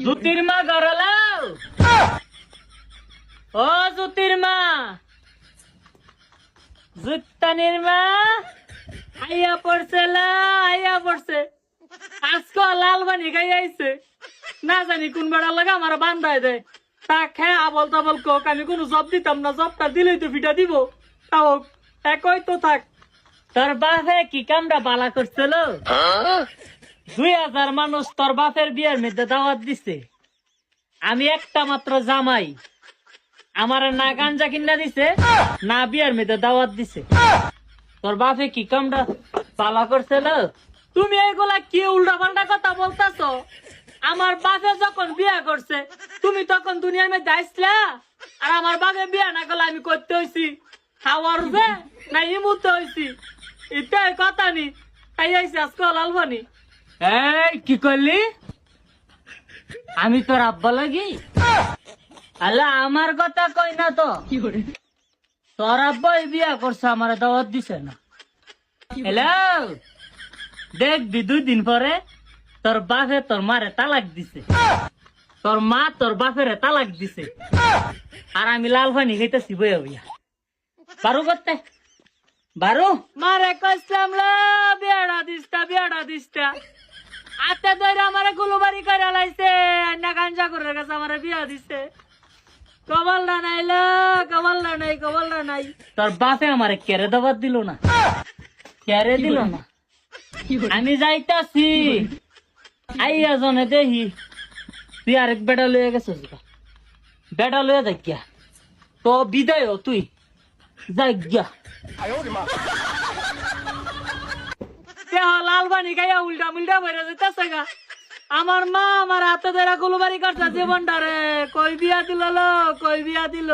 জুতির মা গড়ালাও ও জুতির মা জুত্তানির মা আইয়া পড়ছে আইয়া পড়ছে আজকে লাল বানি খাই আইছে না জানি কোন বেড়া লাগে আমার বান্ধায় দেয় তা খেয়ে আবল তাবল কোক আমি কোনো জব দিতাম না জবটা দিলেই তো ফিটা দিব তাও একই তো থাক তোর বাপে কি কামটা বালা করছিল 2000 মানুষ তোর বাপের বিয়ের মধ্যে দাওয়াত দিছে আমি একটা মাত্র জামাই আমার না গাঞ্জা কিনা দিছে না বিয়ের মধ্যে দাওয়াত দিছে তোর বাপে কি কামটা বালা করছিল তুমি এইগুলা কি উল্টা পাল্টা কথা বলতাছো আমার বাপে যখন বিয়ে করছে তুমি তখন দুনিয়ার মধ্যে আসলা আর আমার বাপে বিয়ে না করলে আমি করতে হইছি খাওয়ার যে না ইমুতে হইছি এটাই কথা নি তাই আইসি আজকে লালবানি এই কি করলি আমি তোর আব্বা লাগি আল্লাহ আমার কথা কই না তো তোর আব্বাই বিয়া করছে আমার দাওয়াত দিছে না হ্যালো দেখবি 2 দিন পরে তোর বাপে তোর মারে তালাক দিছে তোর মা তোর বাপের তালাক দিছে আর আমি লাল পানি খাইতেছি বইয়া বইয়া বারু করতে বারু মারে কইলাম বিয়াড়া দিস্তা আতে ধরে আমারে গুলুবাড়ি করে লাইছে না গাঞ্জা করে গেছে আমারে বিয়া দিছে কবলটা নাই তোর বাপে আমারে কেড়ে দাবাত দিল না কেড়ে দিল না আমি যাইতাছি আইয়া জনে দেখি তুই আরেক বেটা লয়ে গেছিস বেটা লয়ে যাই গিয়া তো বিদায় হ তুই যাই গিয়া লাল পানি খাইয়া উল্টা মুল্টা বেড়ে যেতেছে গা আমার মা আমার হাতে ধরে গুলুবাড়ি করছে জীবনটা রে কই বিয়া দিল